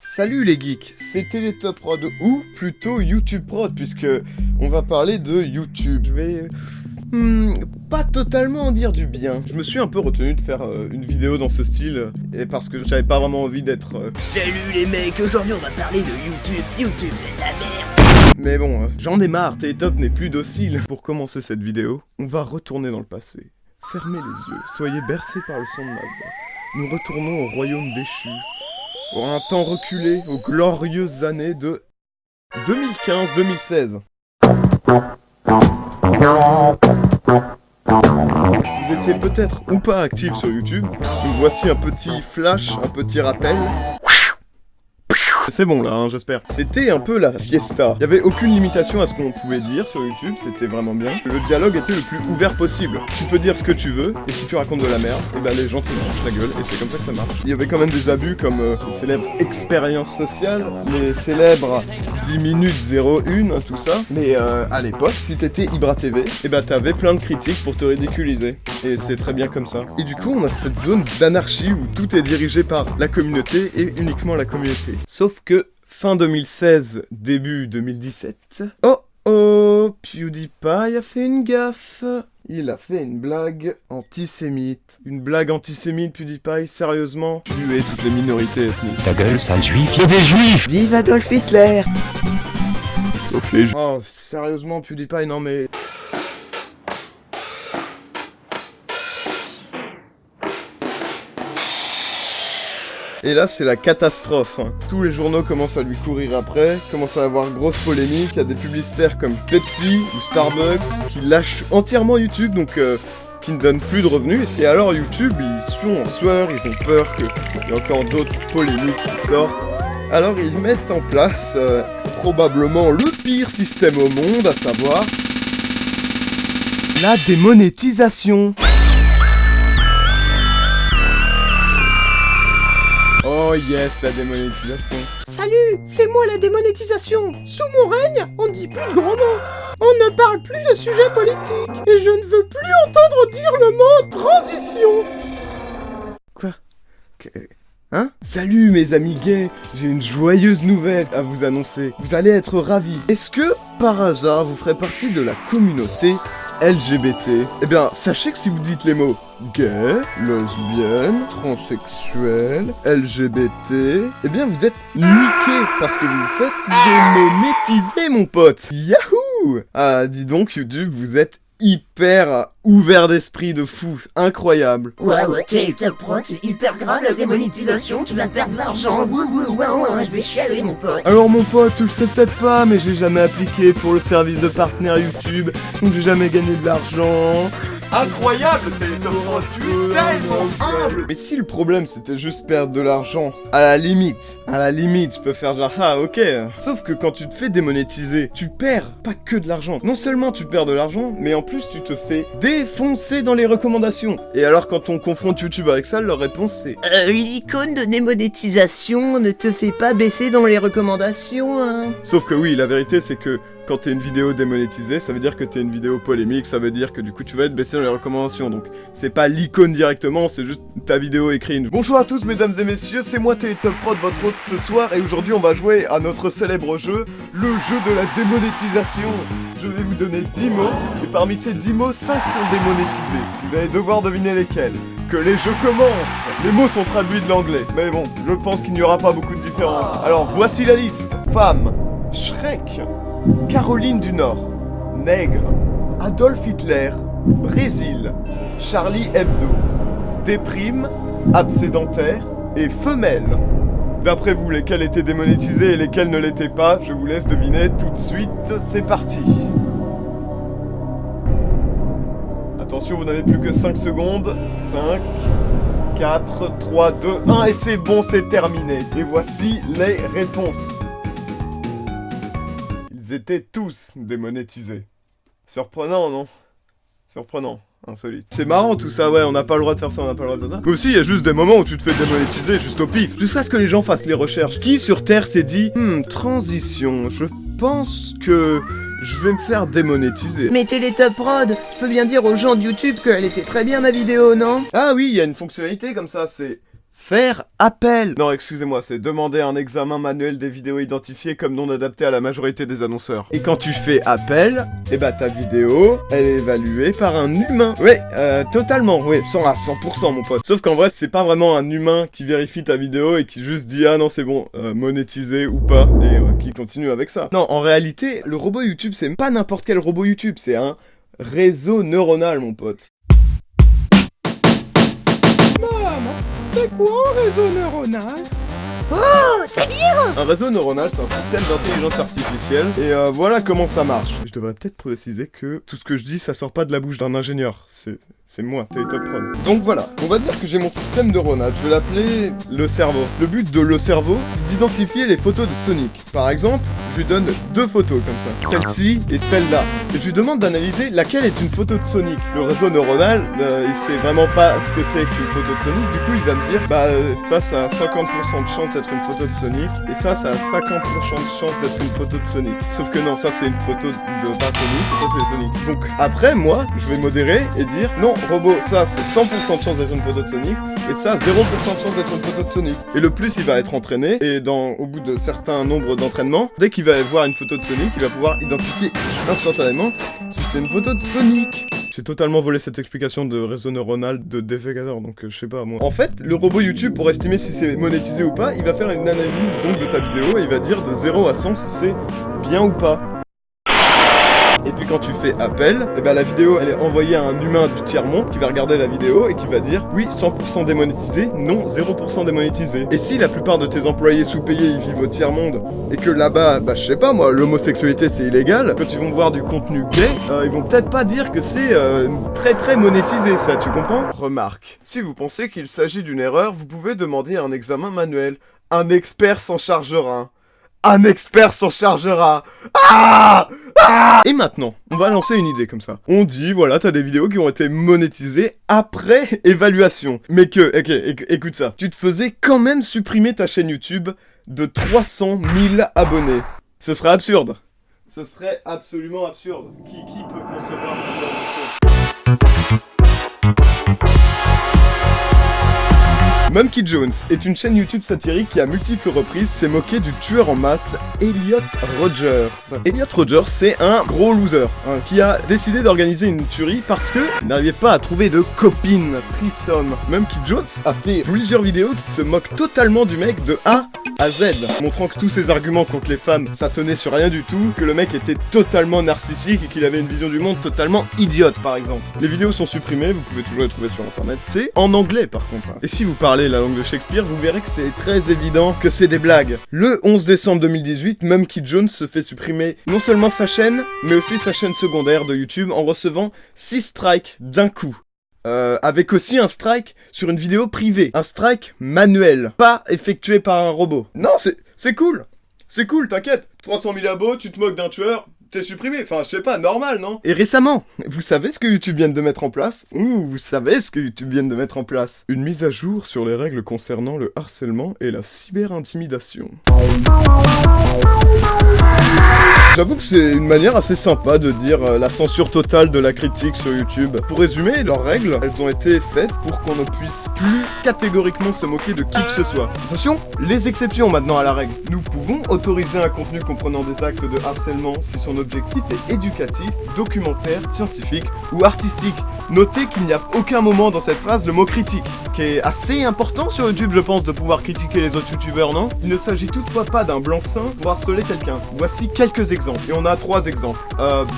Salut les geeks, c'est Télétop Prod, ou plutôt YouTube Prod, puisque on va parler de YouTube. Je vais pas totalement en dire du bien. Je me suis un peu retenu de faire une vidéo dans ce style, et parce que j'avais pas vraiment envie d'être... Salut les mecs, aujourd'hui on va parler de YouTube. YouTube c'est de la merde. Mais bon, j'en ai marre, Télétop n'est plus docile. Pour commencer cette vidéo, on va retourner dans le passé. Fermez les yeux, soyez bercés par le son de ma voix. Nous retournons au royaume déchu. Pour un temps reculé aux glorieuses années de 2015-2016. Vous étiez peut-être ou pas actif sur YouTube, donc voici un petit flash, un petit rappel. C'est bon là, hein, j'espère. C'était un peu la fiesta. Il y avait aucune limitation à ce qu'on pouvait dire sur YouTube, c'était vraiment bien. Le dialogue était le plus ouvert possible. Tu peux dire ce que tu veux, et si tu racontes de la merde, et ben les gens te mangent la gueule, et c'est comme ça que ça marche. Il y avait quand même des abus comme les célèbres expériences sociales, les célèbres 10 minutes 01, tout ça. Mais à l'époque, si t'étais Ibra TV, et ben t'avais plein de critiques pour te ridiculiser. Et c'est très bien comme ça. Et du coup, on a cette zone d'anarchie où tout est dirigé par la communauté et uniquement la communauté. Sauf que fin 2016, début 2017... Oh, PewDiePie a fait une gaffe. Il a fait une blague antisémite. Une blague antisémite, PewDiePie, sérieusement? Tuer toutes les minorités ethniques. Ta gueule, sale juif, y'a des juifs! Vive Adolf Hitler. Sauf les... Oh, sérieusement, PewDiePie, non mais... Et là, c'est la catastrophe. Hein. Tous les journaux commencent à lui courir après, commencent à avoir grosse polémique. Il y a des publicitaires comme Pepsi ou Starbucks qui lâchent entièrement YouTube, donc qui ne donnent plus de revenus. Et alors YouTube, ils sont en sueur, ils ont peur qu'il y ait encore d'autres polémiques qui sortent. Alors ils mettent en place probablement le pire système au monde, à savoir la démonétisation. Oh yes, la démonétisation. Salut, c'est moi la démonétisation. Sous mon règne, on ne dit plus de gros mots. On ne parle plus de sujets politiques. Et je ne veux plus entendre dire le mot transition. Quoi? Hein? Salut mes amis gays, j'ai une joyeuse nouvelle à vous annoncer. Vous allez être ravis. Est-ce que, par hasard, vous ferez partie de la communauté LGBT? Eh bien, sachez que si vous dites les mots gay, lesbienne, transsexuel, LGBT, eh bien vous êtes niqués parce que vous faites démonétiser, mon pote. Yahoo! Ah, dis donc YouTube, vous êtes hyper ouvert d'esprit de fou, incroyable. Ouais, t'es top pro, c'est hyper grave la démonétisation, tu vas perdre de l'argent. Ouais, je vais chialer mon pote. Alors mon pote, tu le sais peut-être pas, mais j'ai jamais appliqué pour le service de partenaire YouTube, donc j'ai jamais gagné de l'argent. Incroyable, Télétop Prod, tu es tellement humble. Mais si le problème c'était juste perdre de l'argent, à la limite, je peux faire genre ah ok. Sauf que quand tu te fais démonétiser, tu perds pas que de l'argent. Non seulement tu perds de l'argent, mais en plus tu te fais défoncer dans les recommandations. Et alors quand on confronte YouTube avec ça, leur réponse c'est L'icône de démonétisation ne te fait pas baisser dans les recommandations, hein. Sauf que oui, la vérité c'est que quand t'es une vidéo démonétisée, ça veut dire que t'es une vidéo polémique, ça veut dire que du coup tu vas être baissé dans les recommandations, donc c'est pas l'icône directement, c'est juste ta vidéo écrite. Bonjour à tous mesdames et messieurs, c'est moi Télétop Prod, votre hôte ce soir, et aujourd'hui on va jouer à notre célèbre jeu, le jeu de la démonétisation. Je vais vous donner 10 mots, et parmi ces 10 mots, 5 sont démonétisés. Vous allez devoir deviner lesquels. Que les jeux commencent. Les mots sont traduits de l'anglais, mais bon, je pense qu'il n'y aura pas beaucoup de différence. Alors voici la liste. Femme, Shrek, Caroline du Nord, Nègre, Adolf Hitler, Brésil, Charlie Hebdo, Déprime, Absédentaire et Femelle. D'après vous, lesquels étaient démonétisés et lesquels ne l'étaient pas, je vous laisse deviner tout de suite, c'est parti. Attention, vous n'avez plus que 5 secondes. 5, 4, 3, 2, 1 et c'est bon, c'est terminé. Et voici les réponses. Ils étaient tous démonétisés. Surprenant, non? Surprenant, insolite. C'est marrant tout ça, ouais, on n'a pas le droit de faire ça, on n'a pas le droit de faire ça. Mais aussi, il y a juste des moments où tu te fais démonétiser juste au pif. Jusqu'à ce que les gens fassent les recherches. Qui sur Terre s'est dit, transition, je pense que je vais me faire démonétiser. Mais Télétop Prod, je peux bien dire aux gens de YouTube qu'elle était très bien ma vidéo, non? Ah oui, il y a une fonctionnalité comme ça, c'est faire appel. Non, excusez-moi, c'est demander un examen manuel des vidéos identifiées comme non adaptées à la majorité des annonceurs. Et quand tu fais appel, eh bah ta vidéo, elle est évaluée par un humain. Oui, totalement, oui, 100% mon pote. Sauf qu'en vrai, c'est pas vraiment un humain qui vérifie ta vidéo et qui juste dit ah non c'est bon, monétisé ou pas, et qui continue avec ça. Non, en réalité, le robot YouTube, c'est pas n'importe quel robot YouTube, c'est un réseau neuronal, mon pote. Maman, c'est quoi un réseau neuronal? Oh, c'est bien. Un réseau neuronal, c'est un système d'intelligence artificielle, et voilà comment ça marche. Je devrais peut-être préciser que tout ce que je dis, ça sort pas de la bouche d'un ingénieur, c'est moi, Top Prod. Donc voilà, on va dire que j'ai mon système neuronal, je vais l'appeler le cerveau. Le but de le cerveau, c'est d'identifier les photos de Sonic. Par exemple, je lui donne 2 photos comme ça, celle-ci et celle-là. Et je lui demande d'analyser laquelle est une photo de Sonic. Le réseau neuronal, il sait vraiment pas ce que c'est qu'une photo de Sonic, du coup il va me dire, ça a 50% de chance d'être une photo de Sonic, et ça a 50% de chance d'être une photo de Sonic. Sauf que non, ça c'est une photo de pas Sonic, ça c'est Sonic. Donc après, moi, je vais modérer et dire, non, robot, ça c'est 100% de chance d'être une photo de Sonic, et ça 0% de chance d'être une photo de Sonic. Et le plus il va être entraîné, et au bout de certains nombres d'entraînements, dès qu'il va voir une photo de Sonic, il va pouvoir identifier instantanément si c'est une photo de Sonic. J'ai totalement volé cette explication de réseau neuronal de Defecator, donc je sais pas moi. En fait, le robot YouTube, pour estimer si c'est monétisé ou pas, il va faire une analyse donc de ta vidéo et il va dire de 0 à 100 si c'est bien ou pas. Et puis quand tu fais appel, eh ben la vidéo elle est envoyée à un humain du tiers-monde qui va regarder la vidéo et qui va dire oui 100% démonétisé, non 0% démonétisé. Et si la plupart de tes employés sous-payés ils vivent au tiers-monde et que là-bas, je sais pas moi, l'homosexualité c'est illégal, quand ils vont voir du contenu gay, ils vont peut-être pas dire que c'est très monétisé ça, tu comprends? Remarque, si vous pensez qu'il s'agit d'une erreur, vous pouvez demander un examen manuel. Un expert s'en chargera. Un expert s'en chargera. Et maintenant, on va lancer une idée comme ça. On dit, voilà, t'as des vidéos qui ont été monétisées après évaluation. Mais écoute ça. Tu te faisais quand même supprimer ta chaîne YouTube de 300 000 abonnés. Ce serait absurde. Ce serait absolument absurde. Qui peut concevoir ce genre de choses? Monkey Jones est une chaîne YouTube satirique qui à multiples reprises s'est moqué du tueur en masse Elliot Rogers. Elliot Rogers, c'est un gros loser qui a décidé d'organiser une tuerie parce que il n'arrivait pas à trouver de copine. Triste homme. Monkey Jones a fait plusieurs vidéos qui se moquent totalement du mec de A à Z, montrant que tous ses arguments contre les femmes, ça tenait sur rien du tout, que le mec était totalement narcissique et qu'il avait une vision du monde totalement idiote, par exemple. Les vidéos sont supprimées, vous pouvez toujours les trouver sur internet, c'est en anglais par contre. Et si vous parlez la langue de Shakespeare, vous verrez que c'est très évident que c'est des blagues. Le 11 décembre 2018, Monkey Jones se fait supprimer non seulement sa chaîne, mais aussi sa chaîne secondaire de YouTube en recevant 6 strikes d'un coup. Avec aussi un strike sur une vidéo privée. Un strike manuel, pas effectué par un robot. Non, c'est cool. C'est cool, t'inquiète. 300 000 abos, tu te moques d'un tueur, t'es supprimé. Enfin, je sais pas, normal, non? Et récemment, vous savez ce que YouTube vient de mettre en place? Vous savez ce que YouTube vient de mettre en place? Une mise à jour sur les règles concernant le harcèlement et la cyber-intimidation. J'avoue que c'est une manière assez sympa de dire la censure totale de la critique sur YouTube. Pour résumer, leurs règles, elles ont été faites pour qu'on ne puisse plus catégoriquement se moquer de qui que ce soit. Attention, les exceptions maintenant à la règle. Nous pouvons autoriser un contenu comprenant des actes de harcèlement si son objectif est éducatif, documentaire, scientifique ou artistique. Notez qu'il n'y a aucun moment dans cette phrase le mot critique, qui est assez important sur YouTube je pense de pouvoir critiquer les autres youtubeurs, non? Il ne s'agit toutefois pas d'un blanc-seing pour harceler quelqu'un. Voici quelques exemples. Et on a 3 exemples.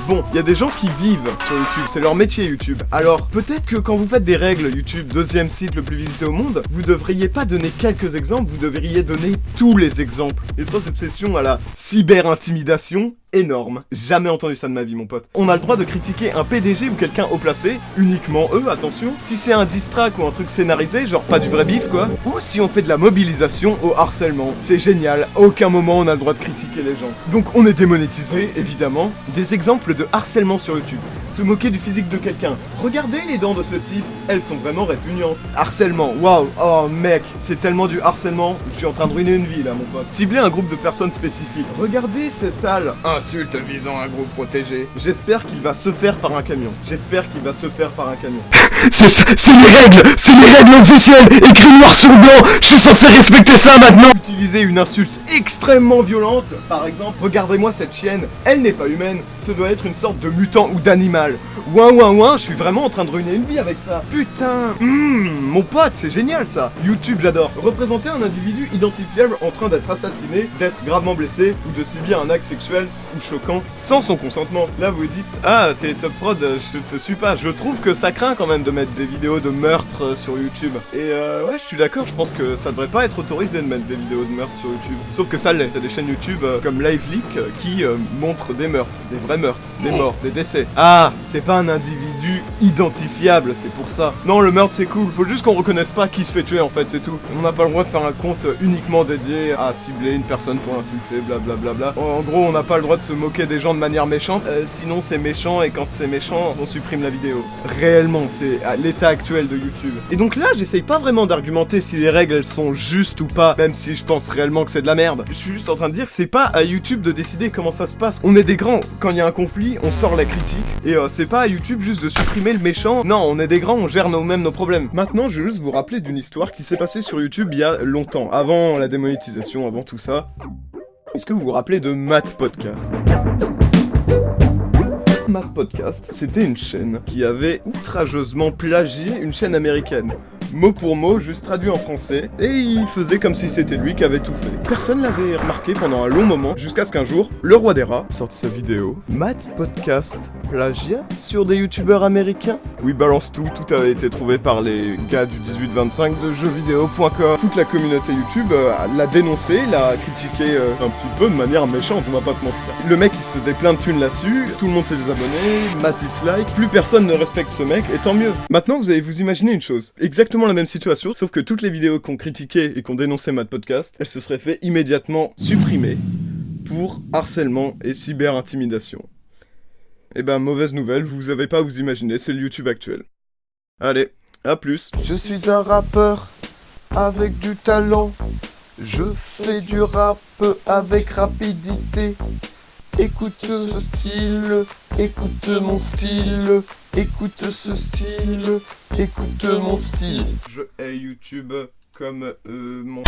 Bon, il y a des gens qui vivent sur YouTube, c'est leur métier YouTube. Alors, peut-être que quand vous faites des règles YouTube, 2e site le plus visité au monde, vous devriez pas donner quelques exemples, vous devriez donner tous les exemples. Les 3 obsessions à la cyber-intimidation, énorme. Jamais entendu ça de ma vie, mon pote. On a le droit de critiquer un PDG ou quelqu'un haut placé, uniquement eux, attention. Si c'est un diss track ou un truc scénarisé, genre pas du vrai bif, quoi. Ou si on fait de la mobilisation au harcèlement. C'est génial, à aucun moment on a le droit de critiquer les gens. Donc on est démonétisé, évidemment. Des exemples de harcèlement sur YouTube. Se moquer du physique de quelqu'un. Regardez les dents de ce type, elles sont vraiment répugnantes. Harcèlement, waouh, oh mec, c'est tellement du harcèlement, je suis en train de ruiner une vie là mon pote. Cibler un groupe de personnes spécifiques. Regardez ces salles. Insulte visant un groupe protégé. J'espère qu'il va se faire par un camion. J'espère qu'il va se faire par un camion. C'est les règles officielles, écrit noir sur blanc, je suis censé respecter ça maintenant. Utiliser une insulte extrêmement violente, par exemple, regardez-moi cette chienne, elle n'est pas humaine, ce doit être une sorte de mutant ou d'animal. Ouin ouin ouin, je suis vraiment en train de ruiner une vie avec ça. Putain, mon pote, c'est génial ça. YouTube, j'adore. Représenter un individu identifiable en train d'être assassiné, d'être gravement blessé ou de subir un acte sexuel ou choquant sans son consentement. Là vous dites, ah t'es top prod, je te suis pas. Je trouve que ça craint quand même de mettre des vidéos de meurtre sur YouTube. Et ouais, je suis d'accord, je pense que ça devrait pas être autorisé de mettre des vidéos de meurtre sur YouTube. Sauf que ça l'est, t'as des chaînes YouTube comme LiveLeak qui montrent des meurtres, des vrais meurtres, des morts, des décès. Ah, c'est pas un individu identifiable, c'est pour ça. Non, le meurtre c'est cool, faut juste qu'on reconnaisse pas qui se fait tuer en fait, c'est tout. On n'a pas le droit de faire un compte uniquement dédié à cibler une personne pour l'insulter, blablabla. En gros, on n'a pas le droit de se moquer des gens de manière méchante, sinon c'est méchant et quand c'est méchant, on supprime la vidéo. Réellement, c'est à l'état actuel de YouTube. Et donc là, j'essaye pas vraiment d'argumenter si les règles elles sont justes ou pas, même si je pense réellement que c'est de la merde. Je suis juste en train de dire que c'est pas à YouTube de décider comment ça se passe. On est des grands, quand il y a un conflit, on sort la critique, et c'est pas à YouTube juste de supprimer le méchant. Non, on est des grands, on gère nous-mêmes nos problèmes. Maintenant, je vais juste vous rappeler d'une histoire qui s'est passée sur YouTube il y a longtemps, avant la démonétisation, avant tout ça. Est-ce que vous vous rappelez de Matt Podcast ? Matt Podcast, c'était une chaîne qui avait outrageusement plagié une chaîne américaine. Mot pour mot, juste traduit en français, et il faisait comme si c'était lui qui avait tout fait. Personne l'avait remarqué pendant un long moment, jusqu'à ce qu'un jour, le roi des rats sorte sa vidéo. Matt Podcast, plagiat sur des youtubeurs américains. Oui, balance tout avait été trouvé par les gars du 18-25 de jeuxvideo.com. Toute la communauté YouTube l'a dénoncé, l'a critiqué un petit peu de manière méchante, on va pas se mentir. Le mec il se faisait plein de thunes là-dessus, tout le monde s'est désabonné, mass dislike, plus personne ne respecte ce mec, et tant mieux. Maintenant vous allez vous imaginer une chose, exactement la même situation, sauf que toutes les vidéos qu'on critiquait et qu'on dénonçait Matt Podcast, elles se seraient fait immédiatement supprimer pour harcèlement et cyber-intimidation. Eh ben, mauvaise nouvelle, vous avez pas à vous imaginer, c'est le YouTube actuel. Allez, à plus. Je suis un rappeur avec du talent. Je fais du rap avec rapidité. Écoute ce style, écoute mon style, écoute ce style, écoute mon style. Je hais YouTube comme mon...